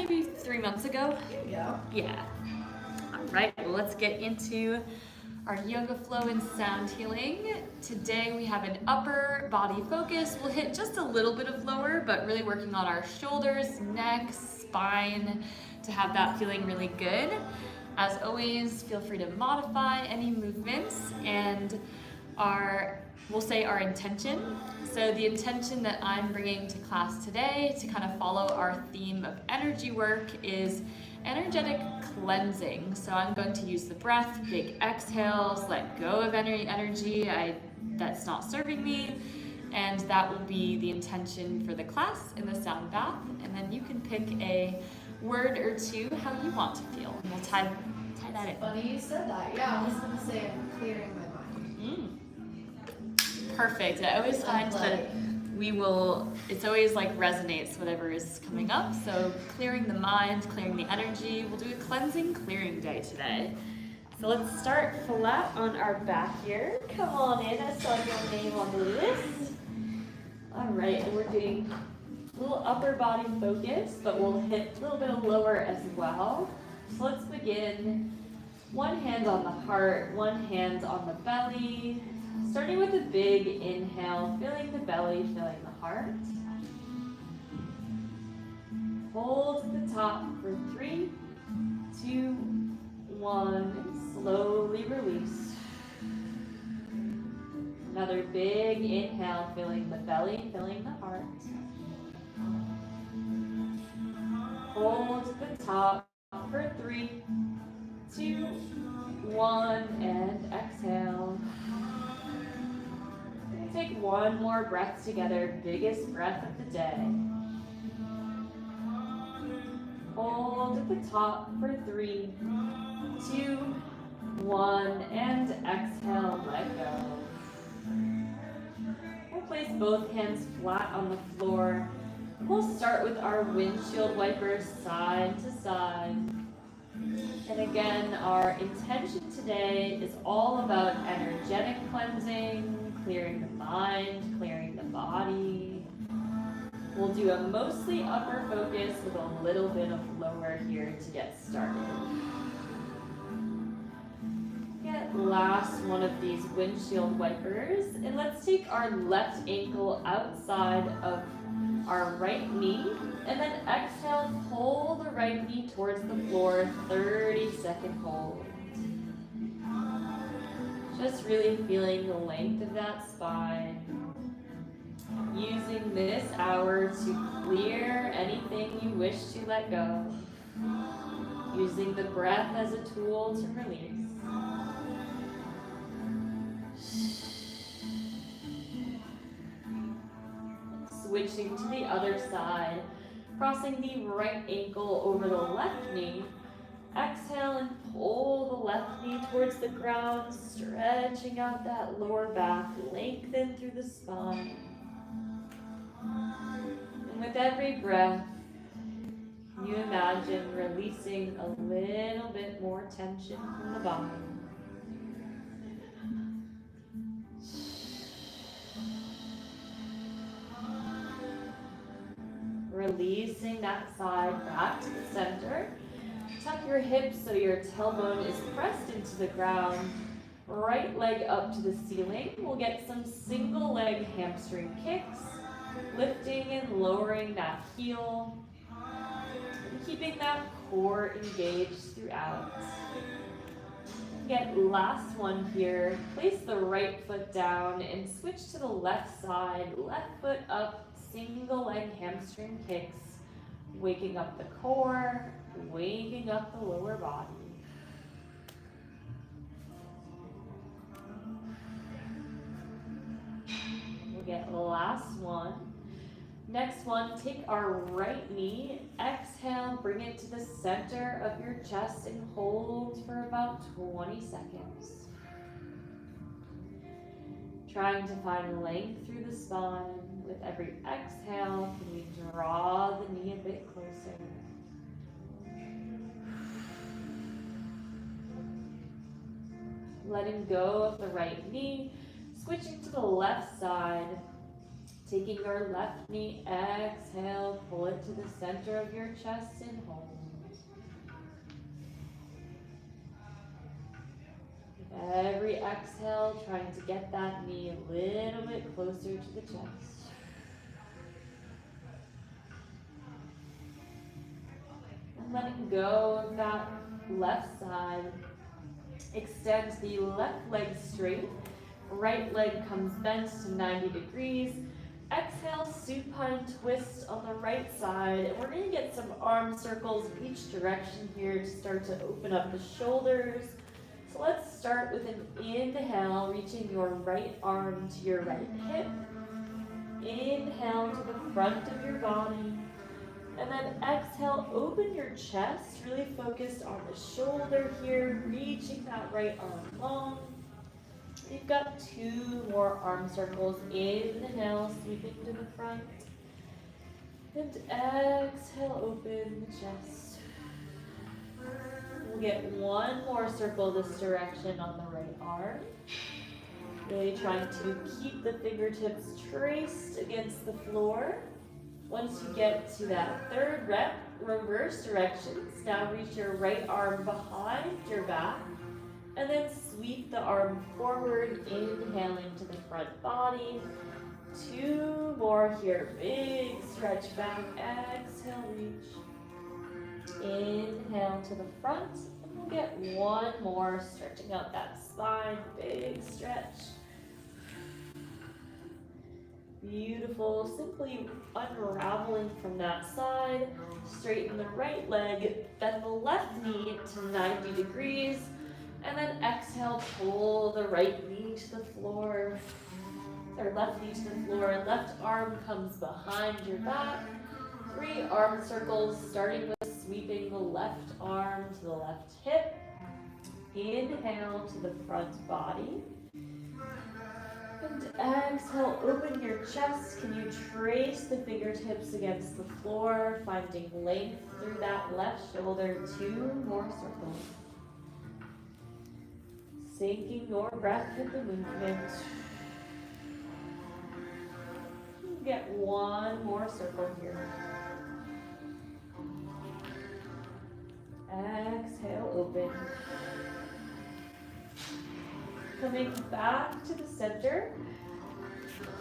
maybe 3 months ago. Yeah. Yeah. All right, well, let's get into our yoga flow and sound healing. Today we have an upper body focus. We'll hit just a little bit of lower, but really working on our shoulders, neck, spine to have that feeling really good. As always, feel free to modify any movements and we'll say our intention. So the intention that I'm bringing to class today to kind of follow our theme of energy work is energetic cleansing. So I'm going to use the breath, big exhales, let go of any energy that's not serving me, and that will be the intention for the class in the sound bath. And then you can pick a word or two how you want to feel, and we'll tie that in. Funny you said that. Yeah, I was gonna say I'm clearing my mind. Perfect. I always find that it's always like resonates whatever is coming up. So clearing the mind, clearing the energy. We'll do a cleansing clearing day today. So let's start flat on our back here. Come on in, I saw your name on the list. All right, and we're doing a little upper body focus, but we'll hit a little bit of lower as well. So let's begin. One hand on the heart, one hand on the belly. Starting with a big inhale, filling the belly, filling the heart. Hold at the top for 3, 2, 1. Slowly release. Another big inhale, filling the belly, filling the heart. Hold at the top for 3, 2, 1, and exhale. Take one more breath together, biggest breath of the day. Hold at the top for 3, 2, 1, and exhale, let go. We'll place both hands flat on the floor. We'll start with our windshield wipers side to side. And again, our intention today is all about energetic cleansing, clearing the mind, clearing the body. We'll do a mostly upper focus with a little bit of lower here to get started. Get last one of these windshield wipers, and let's take our left ankle outside of our right knee, and then exhale, pull the right knee towards the floor, 30-second hold. Just really feeling the length of that spine. Using this hour to clear anything you wish to let go. Using the breath as a tool to release. Switching to the other side, crossing the right ankle over the left knee. Exhale and pull the left knee towards the ground, stretching out that lower back, lengthen through the spine. And with every breath, you imagine releasing a little bit more tension from the body. Releasing that side back to the center. Tuck your hips so your tailbone is pressed into the ground. Right leg up to the ceiling. We'll get some single leg hamstring kicks. Lifting and lowering that heel. And keeping that core engaged throughout. Get last one here. Place the right foot down and switch to the left side. Left foot up. Single leg hamstring kicks, waking up the core, waking up the lower body. We'll get the last one. Next one, take our right knee, exhale, bring it to the center of your chest and hold for about 20 seconds. Trying to find length through the spine. With every exhale, can we draw the knee a bit closer? Letting go of the right knee, switching to the left side. Taking your left knee, exhale, pull it to the center of your chest and hold. With every exhale, trying to get that knee a little bit closer to the chest. And letting go of that left side. Extend the left leg straight. Right leg comes bent to 90 degrees. Exhale, supine twist on the right side. And we're gonna get some arm circles in each direction here to start to open up the shoulders. So let's start with an inhale, reaching your right arm to your right hip. Inhale to the front of your body. And then exhale, open your chest, really focused on the shoulder here, reaching that right arm long. You've got 2 more arm circles. Inhale, sweeping to the front. And exhale, open the chest. We'll get 1 more circle this direction on the right arm. Really trying to keep the fingertips traced against the floor. Once you get to that 3rd rep, reverse directions. Now reach your right arm behind your back. And then sweep the arm forward, inhaling to the front body. 2 more here. Big stretch back. Exhale, reach. Inhale to the front. And we'll get 1 more, stretching out that spine. Big stretch. Beautiful. Simply unraveling from that side. Straighten the right leg. Bend the left knee to 90 degrees. And then exhale, pull the right knee to the floor, or left knee to the floor. Left arm comes behind your back. 3 arm circles, starting with sweeping the left arm to the left hip. Inhale to the front body. And exhale, open your chest. Can you trace the fingertips against the floor, finding length through that left shoulder. 2 more circles. Syncing your breath with the movement. Get 1 more circle here. Exhale, open. Coming back to the center.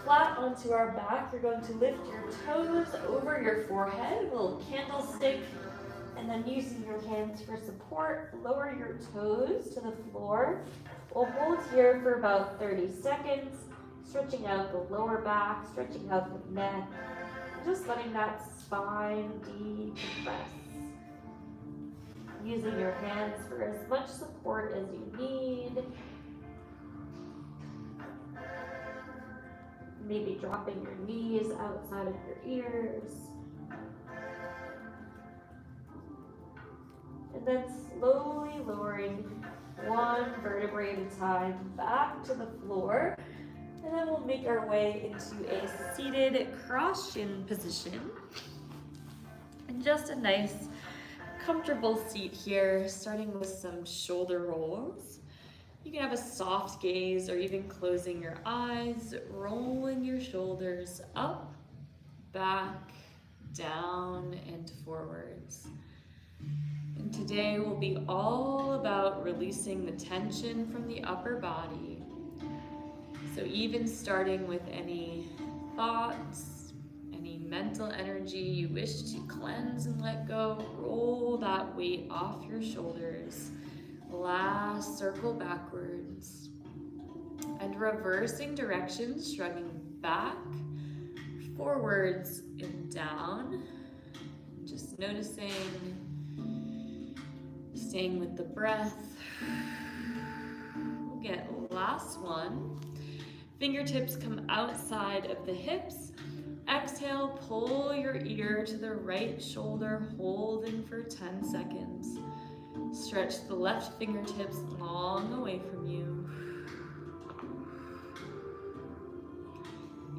Flat onto our back, you're going to lift your toes over your forehead, a little candlestick. And then using your hands for support, lower your toes to the floor. We'll hold here for about 30 seconds, stretching out the lower back, stretching out the neck, just letting that spine decompress. Using your hands for as much support as you need. Maybe dropping your knees outside of your ears. And then slowly lowering 1 vertebrae at a time back to the floor. And then we'll make our way into a seated cross-shin position. And just a nice, comfortable seat here, starting with some shoulder rolls. You can have a soft gaze or even closing your eyes, rolling your shoulders up, back, down, and forwards. And today will be all about releasing the tension from the upper body. So even starting with any thoughts, any mental energy you wish to cleanse and let go, roll that weight off your shoulders. Last circle backwards. And reversing directions, shrugging back, forwards, and down. Just noticing, staying with the breath. We'll get last one. Fingertips come outside of the hips. Exhale, pull your ear to the right shoulder, holding for 10 seconds. Stretch the left fingertips long away from you.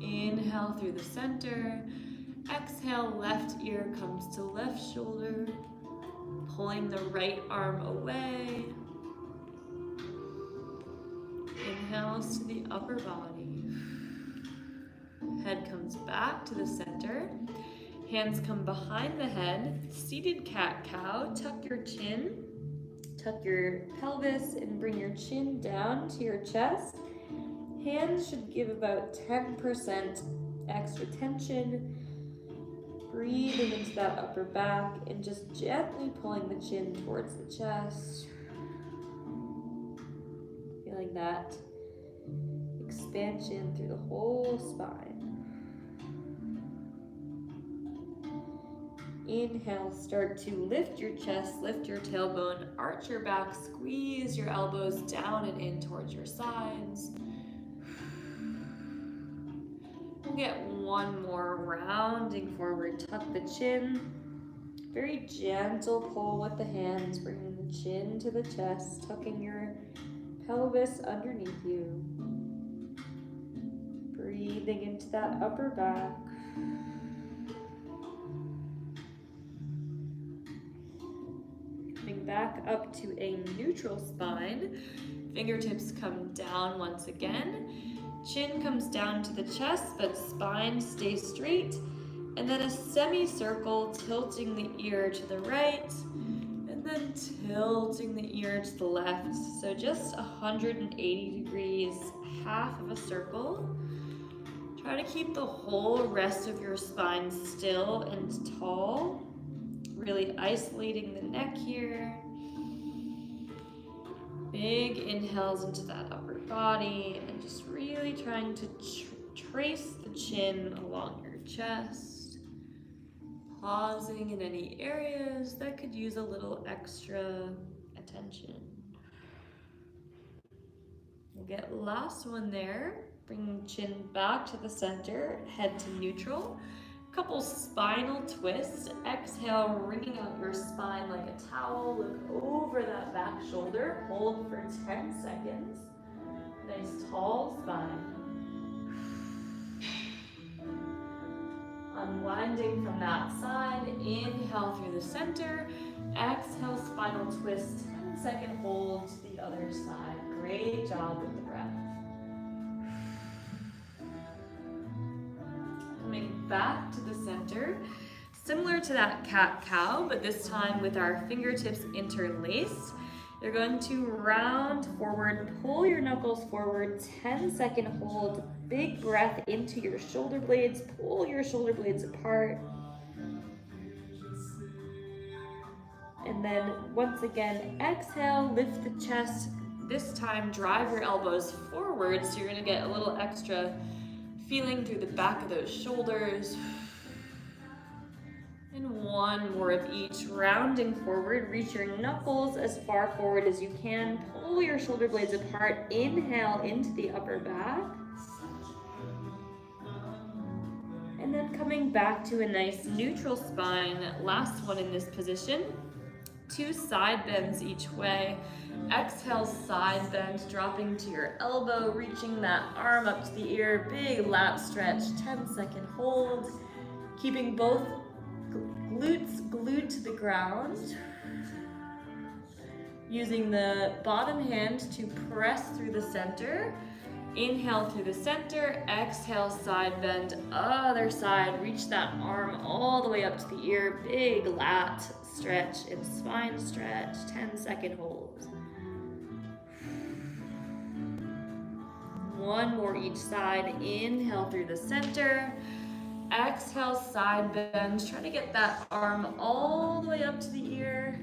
Inhale through the center. Exhale, left ear comes to left shoulder, pulling the right arm away. Inhales to the upper body. Head comes back to the center. Hands come behind the head. Seated cat-cow. Tuck your chin. Tuck your pelvis and bring your chin down to your chest. Hands should give about 10% extra tension. Breathing into that upper back and just gently pulling the chin towards the chest. Feeling that expansion through the whole spine. Inhale, start to lift your chest, lift your tailbone, arch your back, squeeze your elbows down and in towards your sides. We'll get one more rounding forward, tuck the chin. Very gentle pull with the hands, bringing the chin to the chest, tucking your pelvis underneath you. Breathing into that upper back. Coming back up to a neutral spine. Fingertips come down once again. Chin comes down to the chest, but spine stays straight. And then a semicircle, tilting the ear to the right, and then tilting the ear to the left. So just 180 degrees, half of a circle. Try to keep the whole rest of your spine still and tall. Really isolating the neck here. Big inhales into that upper body and just really trying to trace the chin along your chest. Pausing in any areas that could use a little extra attention. We'll get last one there. Bring chin back to the center, head to neutral. Couple spinal twists. Exhale, wringing out your spine like a towel. Look over that back shoulder. Hold for 10 seconds. Nice tall spine. Unwinding from that side. Inhale through the center. Exhale, spinal twist. 10-second hold to the other side. Great job with the breath. Coming back to the center, similar to that cat-cow, but this time with our fingertips interlaced. You're going to round forward, pull your knuckles forward, 10-second hold, big breath into your shoulder blades, pull your shoulder blades apart. And then once again, exhale, lift the chest. This time, drive your elbows forward, so you're gonna get a little extra feeling through the back of those shoulders. And one more of each. Rounding forward, reach your knuckles as far forward as you can. Pull your shoulder blades apart. Inhale into the upper back. And then coming back to a nice neutral spine. Last one in this position. 2 side bends each way. Exhale, side bend, dropping to your elbow, reaching that arm up to the ear, big lat stretch, 10-second hold, keeping both glutes glued to the ground, using the bottom hand to press through the center. Inhale through the center, exhale, side bend, other side, reach that arm all the way up to the ear, big lat stretch and spine stretch, 10-second hold. One more each side. Inhale through the center. Exhale, side bend. Try to get that arm all the way up to the ear.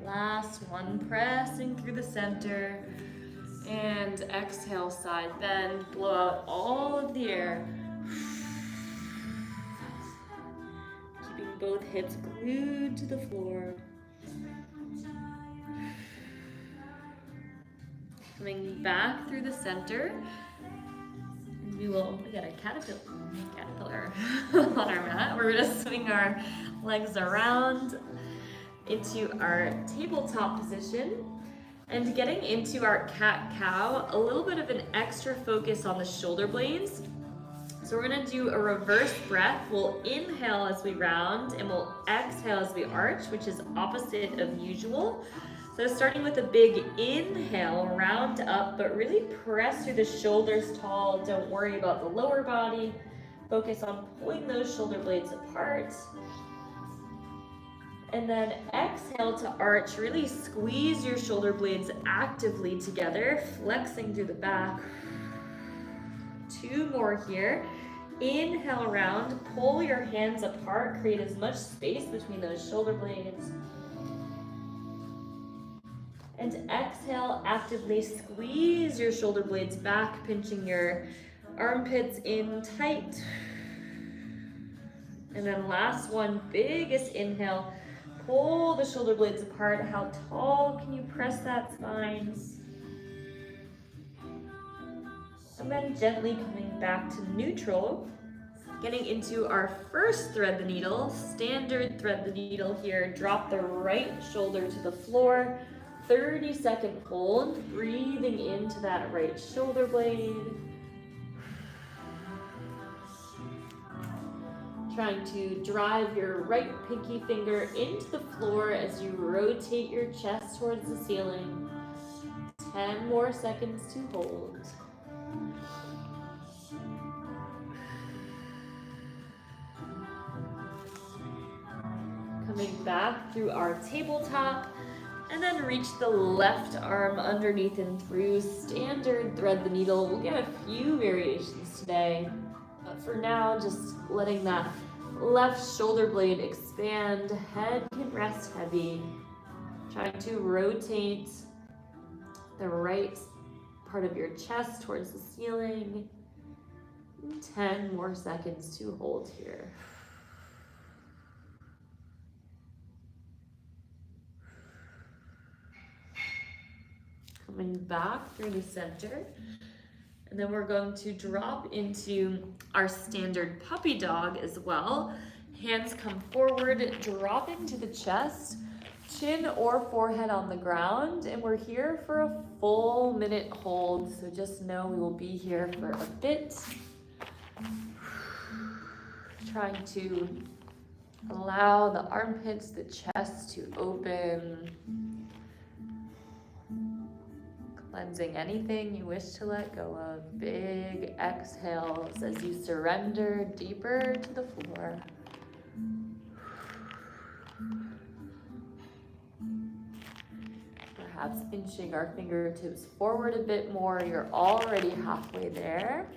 Last one, pressing through the center. And exhale, side bend. Blow out all of the air. Both hips glued to the floor. Coming back through the center. And we got a caterpillar on our mat. We're gonna swing our legs around into our tabletop position. And getting into our cat-cow, a little bit of an extra focus on the shoulder blades. So we're gonna do a reverse breath. We'll inhale as we round and we'll exhale as we arch, which is opposite of usual. So starting with a big inhale, round up, but really press through the shoulders tall. Don't worry about the lower body. Focus on pulling those shoulder blades apart. And then exhale to arch. Really squeeze your shoulder blades actively together, flexing through the back. 2 more here. Inhale around, pull your hands apart, create as much space between those shoulder blades. And exhale, actively squeeze your shoulder blades back, pinching your armpits in tight. And then last one, biggest inhale. Pull the shoulder blades apart. How tall can you press that spine? And then gently coming back to neutral. Getting into our first thread the needle. Standard thread the needle here. Drop the right shoulder to the floor. 30-second hold. Breathing into that right shoulder blade. Trying to drive your right pinky finger into the floor as you rotate your chest towards the ceiling. 10 more seconds to hold. Coming back through our tabletop, and then reach the left arm underneath and through. Standard thread the needle. We'll get a few variations today, but for now, just letting that left shoulder blade expand, head can rest heavy. Trying to rotate the right part of your chest towards the ceiling. 10 more seconds to hold here. Coming back through the center. And then we're going to drop into our standard puppy dog as well. Hands come forward, dropping to the chest, chin or forehead on the ground. And we're here for a full minute hold. So just know we will be here for a bit. Trying to allow the armpits, the chest to open. Cleansing anything you wish to let go of. Big exhales as you surrender deeper to the floor. Perhaps inching our fingertips forward a bit more. You're already halfway there.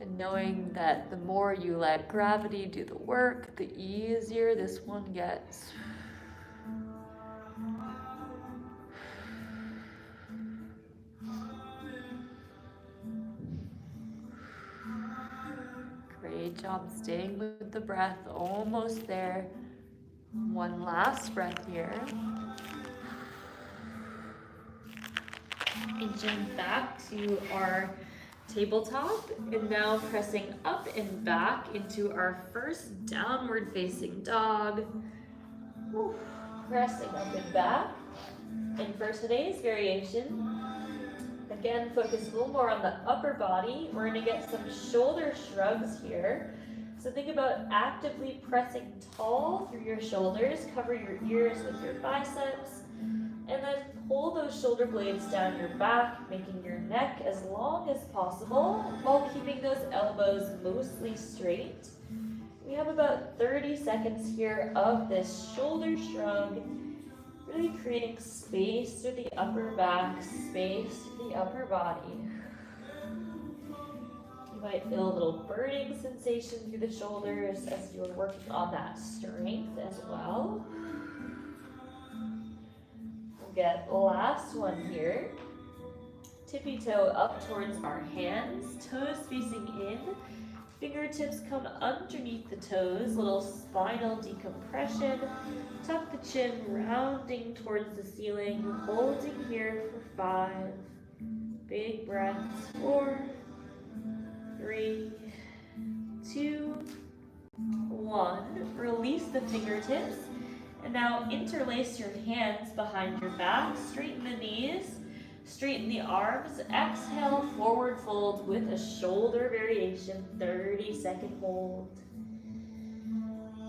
And knowing that the more you let gravity do the work, the easier this one gets. Great job staying with the breath, almost there. One last breath here. Inching back to our tabletop, and now pressing up and back into our first downward facing dog. Pressing up and back. And for today's variation, again, focus a little more on the upper body. We're gonna get some shoulder shrugs here. So think about actively pressing tall through your shoulders, cover your ears with your biceps, and then pull those shoulder blades down your back, making your neck as long as possible while keeping those elbows mostly straight. We have about 30 seconds here of this shoulder shrug, really creating space through the upper back, space through the upper body. You might feel a little burning sensation through the shoulders as you're working on that strength as well. We'll get last one here. Tippy toe up towards our hands, toes facing in. Fingertips come underneath the toes, little spinal decompression. Tuck the chin, rounding towards the ceiling, holding here for 5. Big breaths. 4, 3, 2, 1. Release the fingertips. And now interlace your hands behind your back, straighten the knees. Straighten the arms, exhale, forward fold with a shoulder variation, 30-second hold.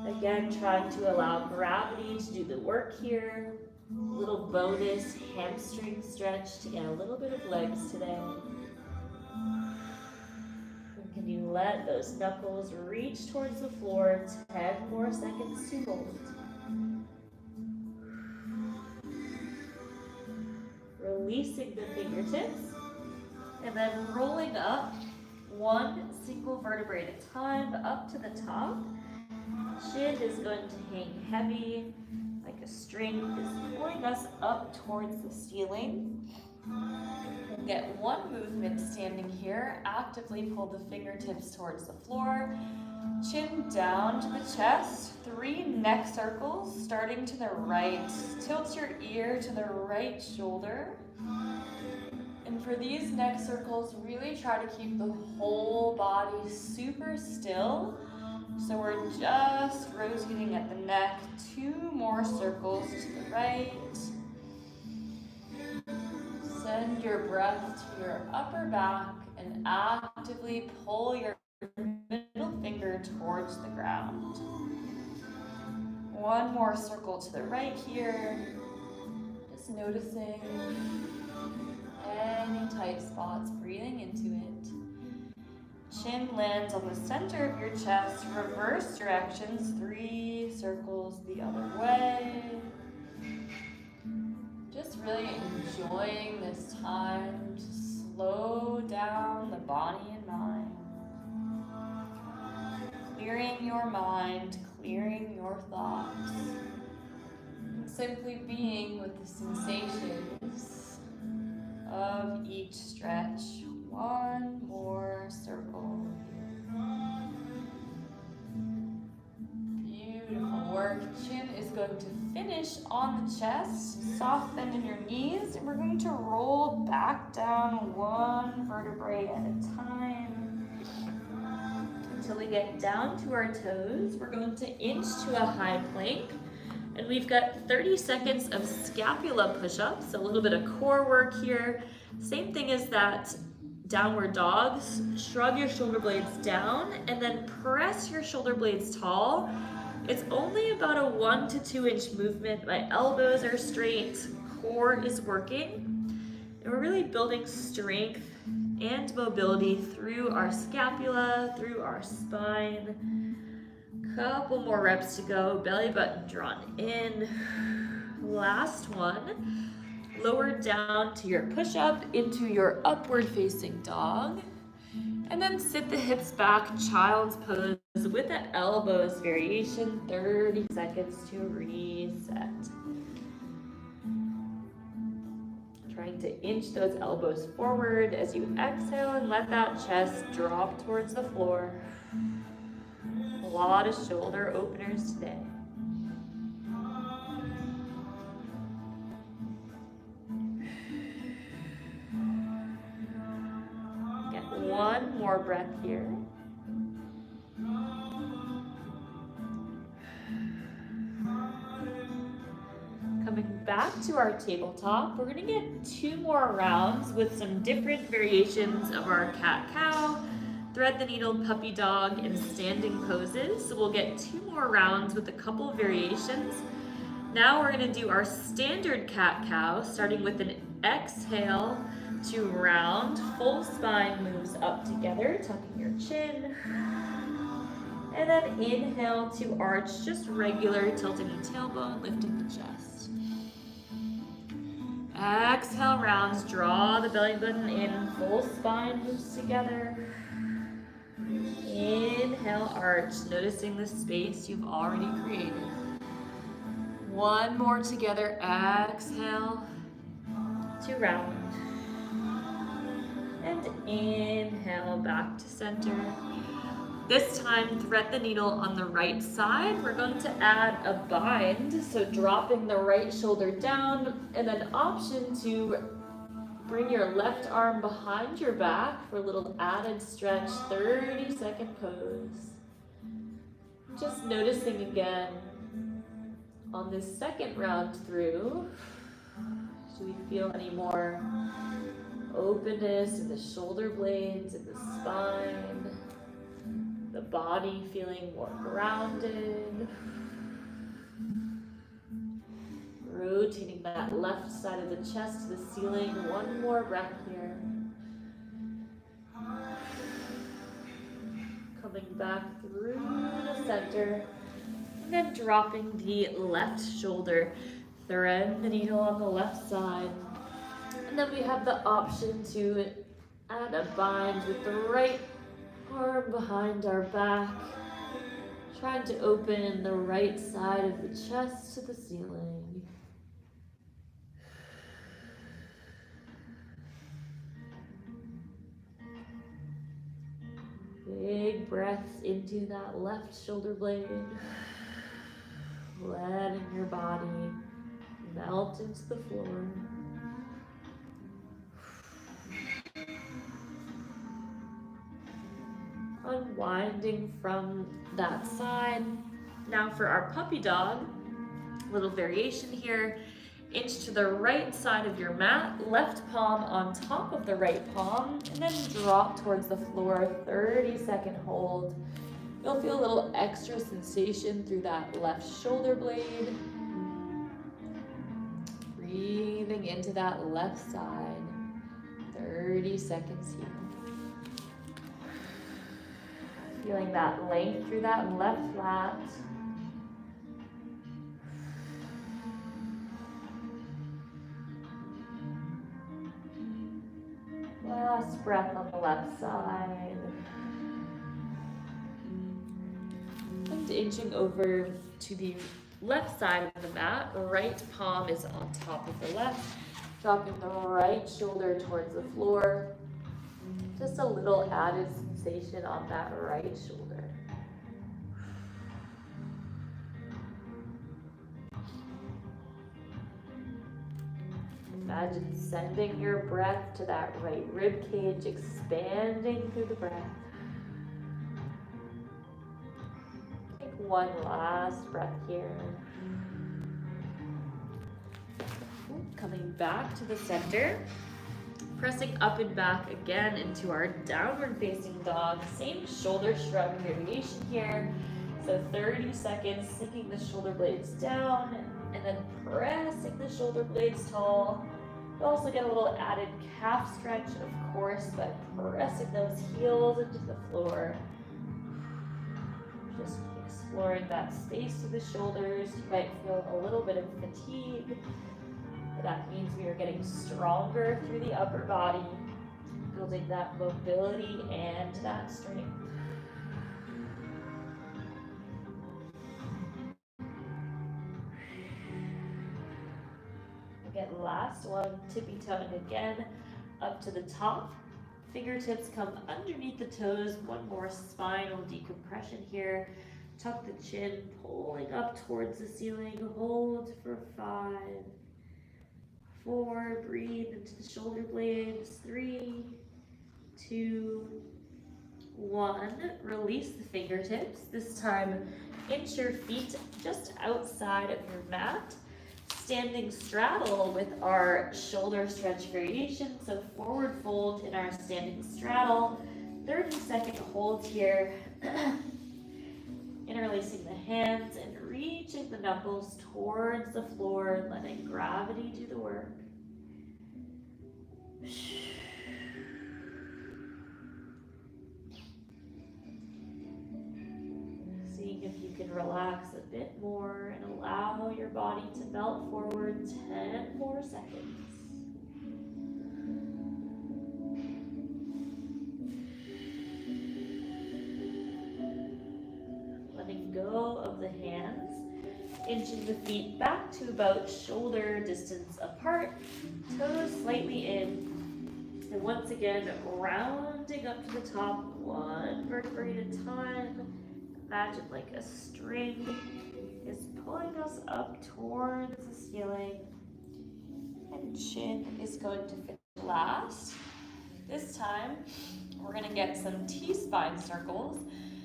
Again, trying to allow gravity to do the work here. Little bonus hamstring stretch to get a little bit of legs today. And can you let those knuckles reach towards the floor? 10 more seconds to hold. Releasing the fingertips and then rolling up one single vertebrae at a time up to the top. Chin is going to hang heavy like a string. Is pulling us up towards the ceiling. We'll get one movement standing here. Actively pull the fingertips towards the floor. Chin down to the chest. 3 neck circles starting to the right. Tilt your ear to the right shoulder. And for these neck circles, really try to keep the whole body super still. So we're just rotating at the neck. 2 more circles to the right. Send your breath to your upper back and actively pull your middle finger towards the ground. 1 more circle to the right here. Just noticing any tight spots, breathing into it. Chin lands on the center of your chest, reverse directions, 3 circles the other way. Just really enjoying this time to slow down the body and mind. Clearing your mind, clearing your thoughts. And simply being with the sensations of each stretch. 1 more circle. Beautiful work. Chin is going to finish on the chest. Soft bend in your knees. And we're going to roll back down 1 vertebrae at a time. Until we get down to our toes, we're going to inch to a high plank. And we've got 30 seconds of scapula push-ups, so a little bit of core work here. Same thing as that downward dog. Shrug your shoulder blades down and then press your shoulder blades tall. It's only about a 1 to 2 inch movement. My elbows are straight, core is working. And we're really building strength and mobility through our scapula, through our spine. Couple more reps to go. Belly button drawn in. Last one. Lower down to your push-up into your upward facing dog. And then sit the hips back, child's pose with that elbows variation. 30 seconds to reset. Trying to inch those elbows forward as you exhale and let that chest drop towards the floor. A lot of shoulder openers today. Get 1 more breath here. Coming back to our tabletop, we're gonna get 2 more rounds with some different variations of our cat-cow, thread the needle, puppy dog, and standing poses. So we'll get 2 more rounds with a couple variations. Now we're gonna do our standard cat-cow, starting with an exhale to round, full spine moves up together, tucking your chin. And then inhale to arch, just regular, tilting the tailbone, lifting the chest. Exhale, rounds, draw the belly button in, full spine moves together. Inhale, arch, noticing the space you've already created. 1 more together, exhale to round. And inhale, back to center. This time, thread the needle on the right side. We're going to add a bind, so dropping the right shoulder down, and then option to bring your left arm behind your back for a little added stretch, 30-second pose. Just noticing again on this second round through, do we feel any more openness in the shoulder blades, in the spine? The body feeling more grounded. rotating that left side of the chest to the ceiling. One more breath here. Coming back through the center. And then dropping the left shoulder. Thread the needle on the left side. And then we have the option to add a bind with the right arm behind our back. Trying to open the right side of the chest to the ceiling. Big breaths into that left shoulder blade. Letting your body melt into the floor. Unwinding from that side. Now for our puppy dog, little variation here. Inch to the right side of your mat, left palm on top of the right palm, and then drop towards the floor, 30-second hold. You'll feel a little extra sensation through that left shoulder blade. Breathing into that left side, 30 seconds here. Feeling that length through that left lat. Last breath on the left side. And inching over to the left side of the mat, right palm is on top of the left, dropping the right shoulder towards the floor. Just a little added sensation on that right shoulder. Imagine sending your breath to that right rib cage, expanding through the breath. Take one last breath here. Coming back to the center. Pressing up and back again into our downward facing dog. Same shoulder shrug variation here. So 30 seconds, sinking the shoulder blades down and then pressing the shoulder blades tall. You also get a little added calf stretch, of course, by pressing those heels into the floor. Just exploring that space through the shoulders. You might feel a little bit of fatigue. That means we are getting stronger through the upper body, building that mobility and that strength. Again, last one, tippy-toeing again, up to the top. Fingertips come underneath the toes. One more spinal decompression here. Tuck the chin, pulling up towards the ceiling. Hold for 5, 4, breathe into the shoulder blades, 3, 2, 1. Release the fingertips. This time, inch your feet just outside of your mat. Standing straddle with our shoulder stretch variation. So forward fold in our standing straddle. 30-second hold here. Interlacing the hands and reaching the knuckles towards the floor, letting gravity do the work. Seeing if you can relax a bit more and allow your body to melt forward 10 more seconds. Letting go of the hands, inching the feet back to about shoulder distance apart, toes slightly in, and once again rounding up to the top, one vertebrae at a time. Imagine like a string is pulling us up towards the ceiling, and chin is going to finish last. This time we're going to get some T-spine circles.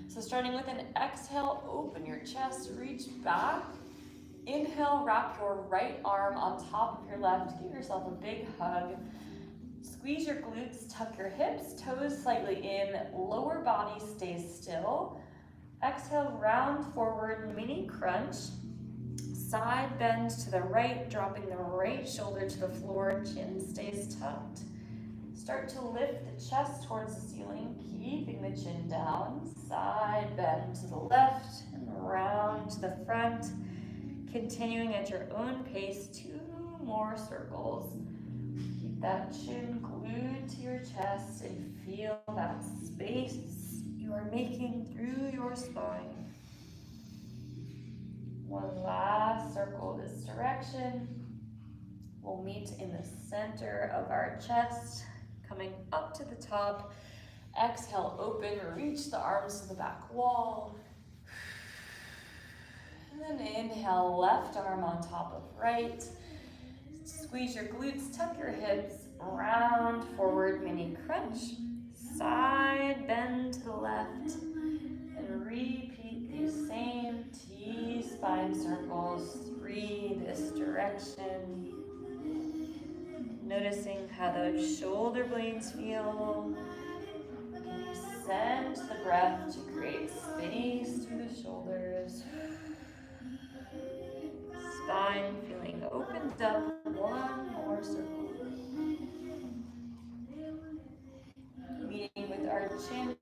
So starting with an exhale, open your chest, reach back. Inhale, wrap your right arm on top of your left. Give yourself a big hug. Squeeze your glutes, tuck your hips, toes slightly in, lower body stays still. Exhale, round forward, mini crunch. Side bend to the right, dropping the right shoulder to the floor, chin stays tucked. Start to lift the chest towards the ceiling, keeping the chin down. Side bend to the left and round to the front. Continuing at your own pace, 2 more circles. Keep that chin glued to your chest and feel that space you are making through your spine. One last circle this direction. We'll meet in the center of our chest, coming up to the top. Exhale, open, reach the arms to the back wall. And then inhale, left arm on top of right. Squeeze your glutes, tuck your hips, round forward mini crunch. Side bend to the left. And repeat these same T-spine circles, 3 this direction. Noticing how those shoulder blades feel. Can you send the breath to create space through the shoulders? Spine feeling opened up, 1 more circle. Meeting with our chin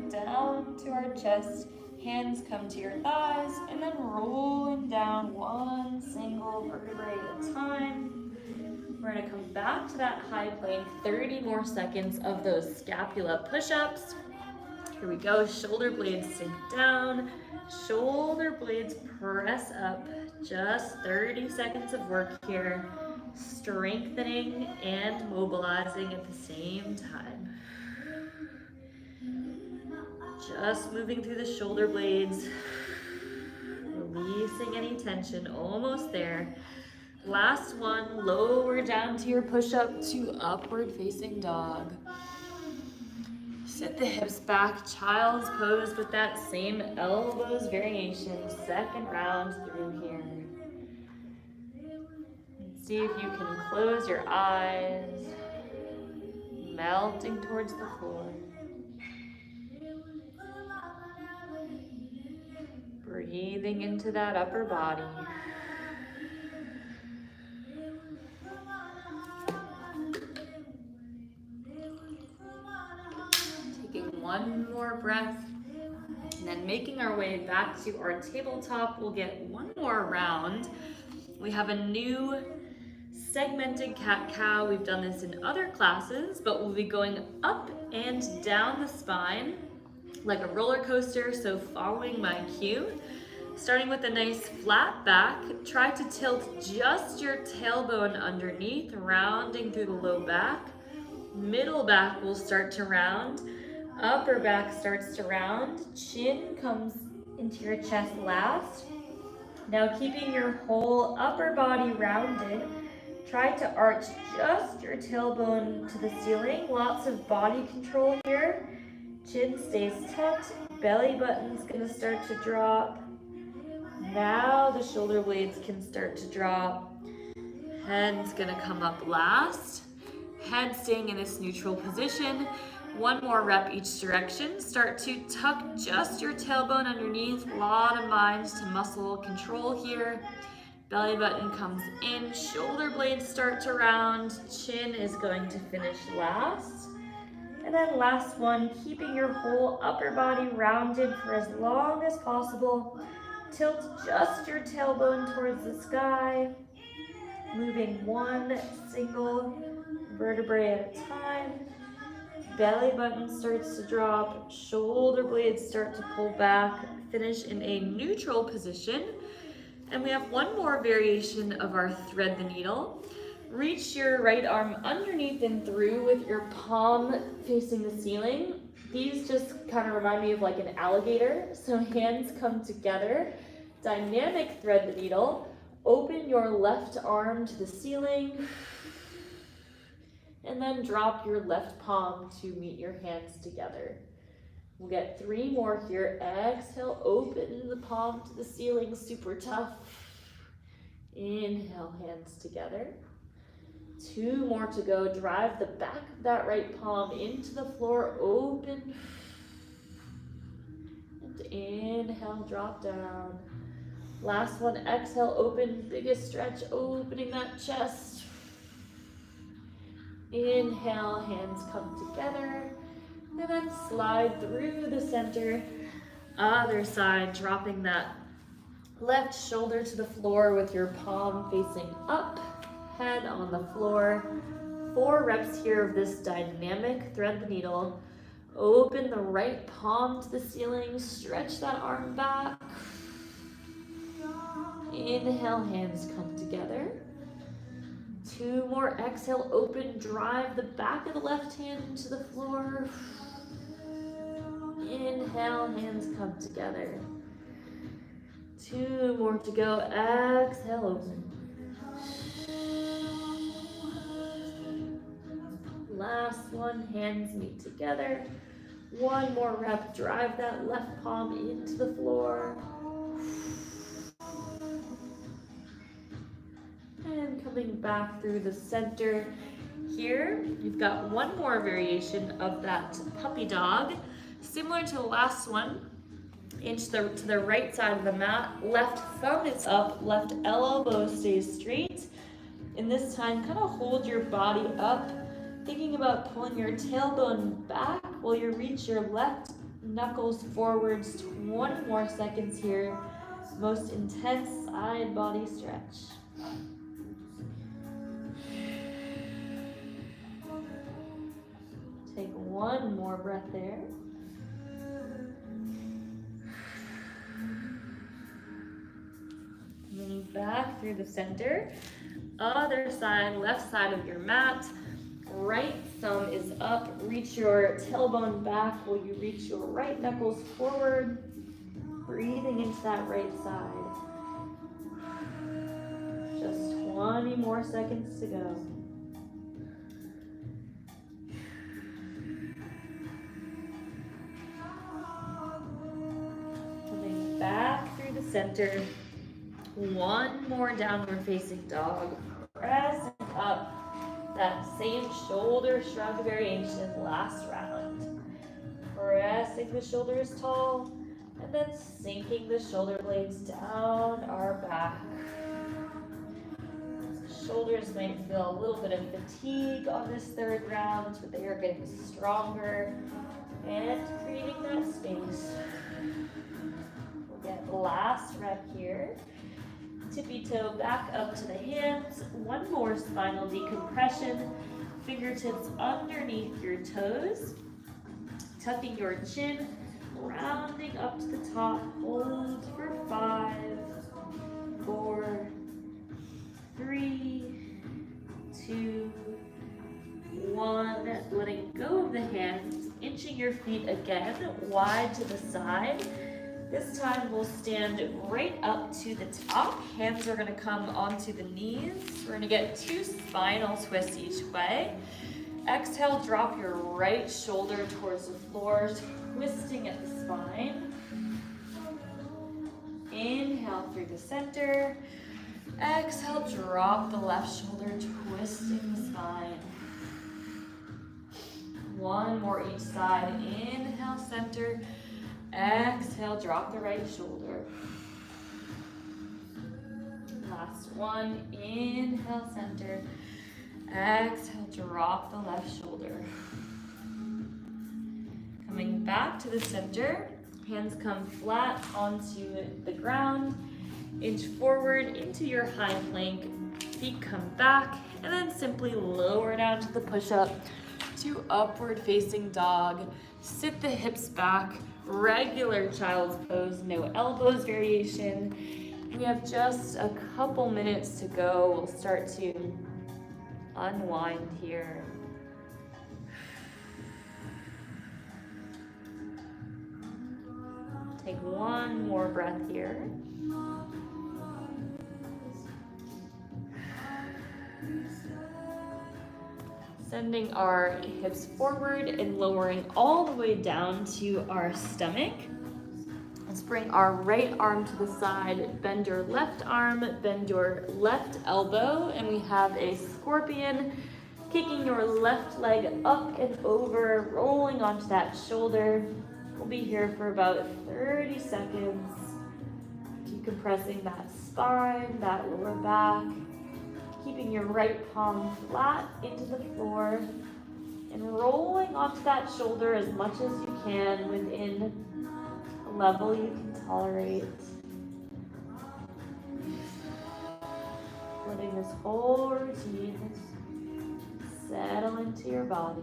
down to our chest, hands come to your thighs, and then rolling down 1 single vertebrae at a time. We're gonna come back to that high plank, 30 more seconds of those scapula push-ups. Here we go, shoulder blades sink down, shoulder blades press up. Just 30 seconds of work here, strengthening and mobilizing at the same time. Just moving through the shoulder blades, releasing any tension, almost there. Last one, lower down to your push-up to upward facing dog. Sit the hips back, child's pose with that same elbows variation, second round through here. And see if you can close your eyes, melting towards the floor. Breathing into that upper body. Taking 1 more breath, and then making our way back to our tabletop. We'll get 1 more round. We have a new segmented cat-cow. We've done this in other classes, but we'll be going up and down the spine like a roller coaster, so following my cue. Starting with a nice flat back, try to tilt just your tailbone underneath, rounding through the low back. Middle back will start to round, upper back starts to round, chin comes into your chest last. Now keeping your whole upper body rounded, try to arch just your tailbone to the ceiling. Lots of body control here. Chin stays tucked, belly button's gonna start to drop. Now the shoulder blades can start to drop. Head's gonna come up last. Head staying in this neutral position. 1 more rep each direction. Start to tuck just your tailbone underneath. A lot of mind to muscle control here. Belly button comes in, shoulder blades start to round. Chin is going to finish last. And then last one, keeping your whole upper body rounded for as long as possible. Tilt just your tailbone towards the sky. Moving 1 single vertebrae at a time. Belly button starts to drop, shoulder blades start to pull back, finish in a neutral position. And we have 1 more variation of our thread the needle. Reach your right arm underneath and through with your palm facing the ceiling. These just kind of remind me of like an alligator. So hands come together, dynamic thread the needle. Open your left arm to the ceiling. And then drop your left palm to meet your hands together. We'll get 3 more here. Exhale, open the palm to the ceiling, super tough. Inhale, hands together. 2 more to go. Drive the back of that right palm into the floor, open. And inhale, drop down. Last one, exhale, open, biggest stretch, opening that chest. Inhale, hands come together, and then slide through the center. Other side, dropping that left shoulder to the floor with your palm facing up, head on the floor. 4 reps here of this dynamic thread the needle. Open the right palm to the ceiling, stretch that arm back. Inhale, hands come together. 2 more, exhale, open, drive the back of the left hand into the floor. Inhale, hands come together. 2 more to go, exhale, open. Last one, hands meet together. 1 more rep, drive that left palm into the floor. And coming back through the center. Here, you've got 1 more variation of that puppy dog. Similar to the last one, inch to the right side of the mat, left thumb is up, left elbow stays straight. And this time, kind of hold your body up, thinking about pulling your tailbone back while you reach your left knuckles forwards. 20 more seconds here. Most intense side body stretch. Take 1 more breath there. Coming back through the center. Other side, left side of your mat. Right thumb is up. Reach your tailbone back while you reach your right knuckles forward. Breathing into that right side. Just 20 more seconds to go. Coming back through the center. 1 more downward facing dog. Pressing up. That same shoulder shrug variation last round. Pressing the shoulders tall and then sinking the shoulder blades down our back. Shoulders might feel a little bit of fatigue on this 3rd round, but they are getting stronger and creating that space. We'll get the last rep here. Tippy toe back up to the hands. 1 more spinal decompression. Fingertips underneath your toes. Tucking your chin, rounding up to the top. Hold for 5, 4, 3, 2, 1. Letting go of the hands. Inching your feet again wide to the side. This time we'll stand right up to the top. Hands are gonna come onto the knees. We're gonna get 2 spinal twists each way. Exhale, drop your right shoulder towards the floor, twisting at the spine. Inhale through the center. Exhale, drop the left shoulder, twisting the spine. 1 more each side. Inhale, center. Exhale, drop the right shoulder. Last one, inhale, center. Exhale, drop the left shoulder. Coming back to the center, hands come flat onto the ground. Inch forward into your high plank, feet come back, and then simply lower down to the push-up to upward facing dog. Sit the hips back. Regular child's pose, no elbows variation. We have just a couple minutes to go. We'll start to unwind here. Take 1 more breath here. Sending our hips forward and lowering all the way down to our stomach. Let's bring our right arm to the side, bend your left arm, bend your left elbow, and we have a scorpion. Kicking your left leg up and over, rolling onto that shoulder. We'll be here for about 30 seconds. Decompressing that spine, that lower back, keeping your right palm flat into the floor and rolling onto that shoulder as much as you can within a level you can tolerate. Letting this whole routine settle into your body.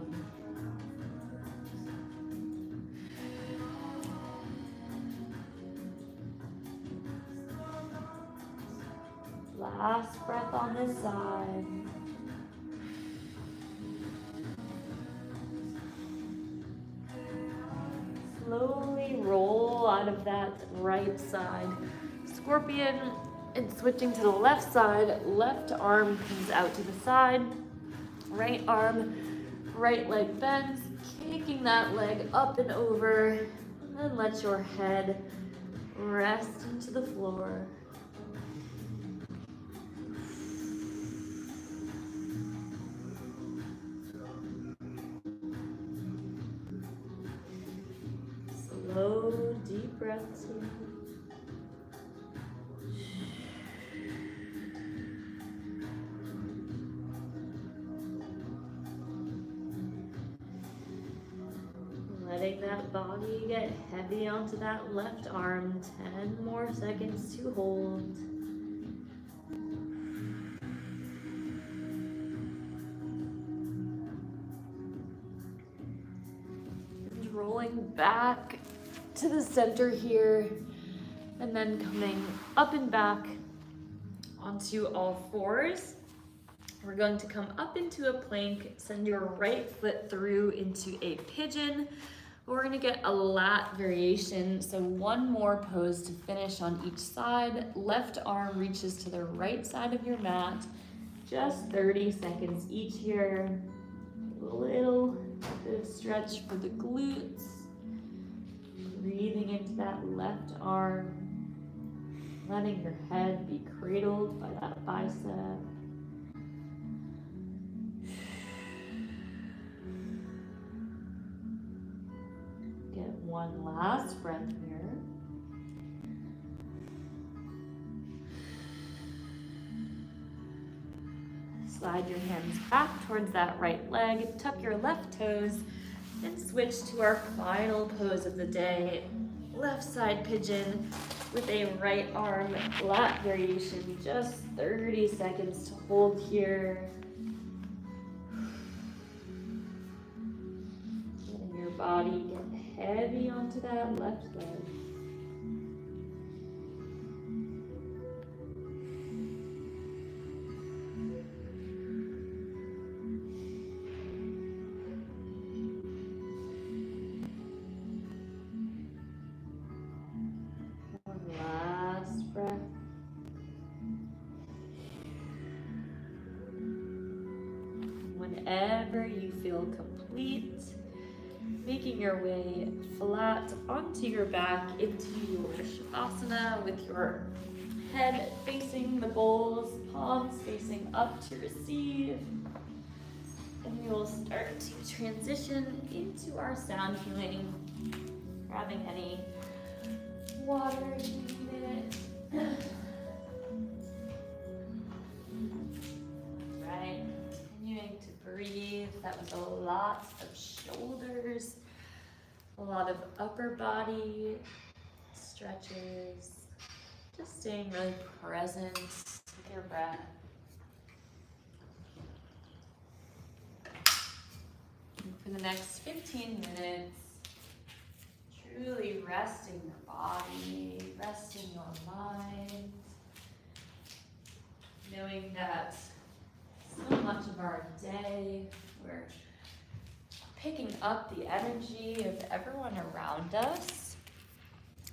Last breath on this side. Slowly roll out of that right side scorpion and switching to the left side. Left arm comes out to the side. Right arm, right leg bends, kicking that leg up and over. And then let your head rest into the floor. Slow, deep breaths here. Letting that body get heavy onto that left arm. 10 more seconds to hold. And rolling back to the center here, and then coming up and back onto all fours. We're going to come up into a plank, send your right foot through into a pigeon. We're gonna get a lat variation, so one more pose to finish on each side. Left arm reaches to the right side of your mat. Just 30 seconds each here. A little bit of stretch for the glutes. Breathing into that left arm, letting your head be cradled by that bicep. Get one last breath here. Slide your hands back towards that right leg, tuck your left toes, and switch to our final pose of the day. Left side pigeon with a right arm lat variation. Just 30 seconds to hold here. Letting your body get heavy onto that left leg. Whenever you feel complete, making your way flat onto your back into your Shavasana with your head facing the bowls, palms facing up to receive. And we will start to transition into our sound healing, grabbing any water if you need it. Right. Continuing to breathe. That was a lot of shoulders, a lot of upper body stretches. Just staying really present with your breath. And for the next 15 minutes, truly resting your body, resting your mind, knowing that so much of our day, we're picking up the energy of everyone around us.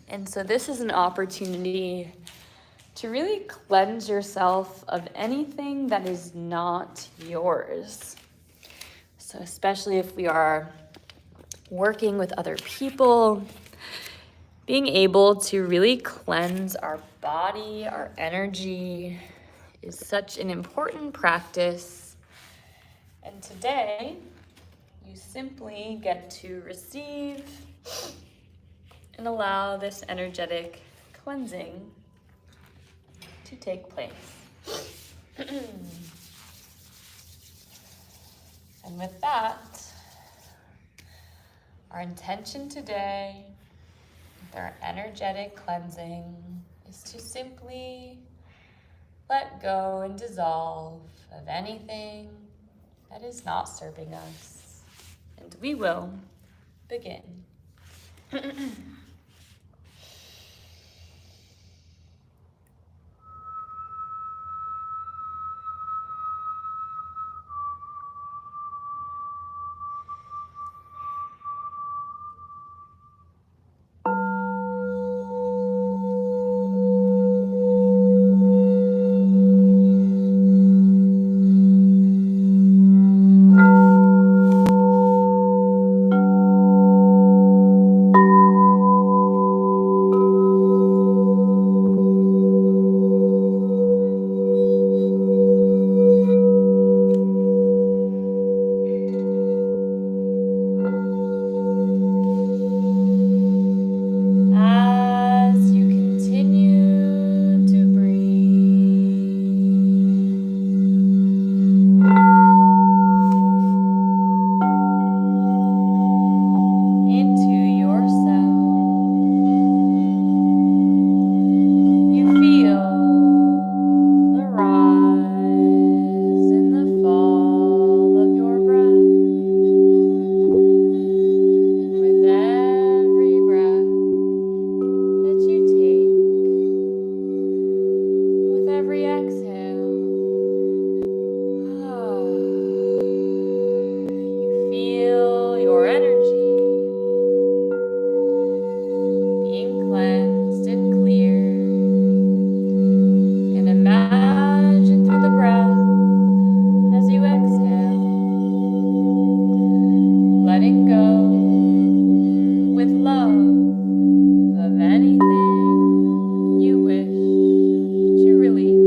And so this is an opportunity to really cleanse yourself of anything that is not yours. So especially if we are working with other people, being able to really cleanse our body, our energy, is such an important practice. And today, you simply get to receive and allow this energetic cleansing to take place. And with that, our intention today with our energetic cleansing is to simply let go and dissolve of anything that is not serving us. And we will begin. As you continue to breathe into yourself, you feel the rise and the fall of your breath. And with every breath that you take, with every exhale, you feel your energy being cleansed and cleared. And imagine through the breath as you exhale, letting go with love of anything you wish to release.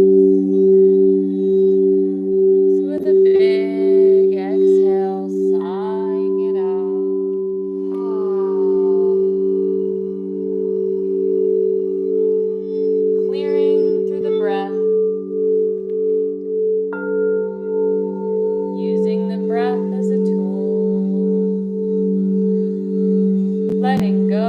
So with a big exhale, sighing it out. Clearing through the breath, using the breath as a tool, letting go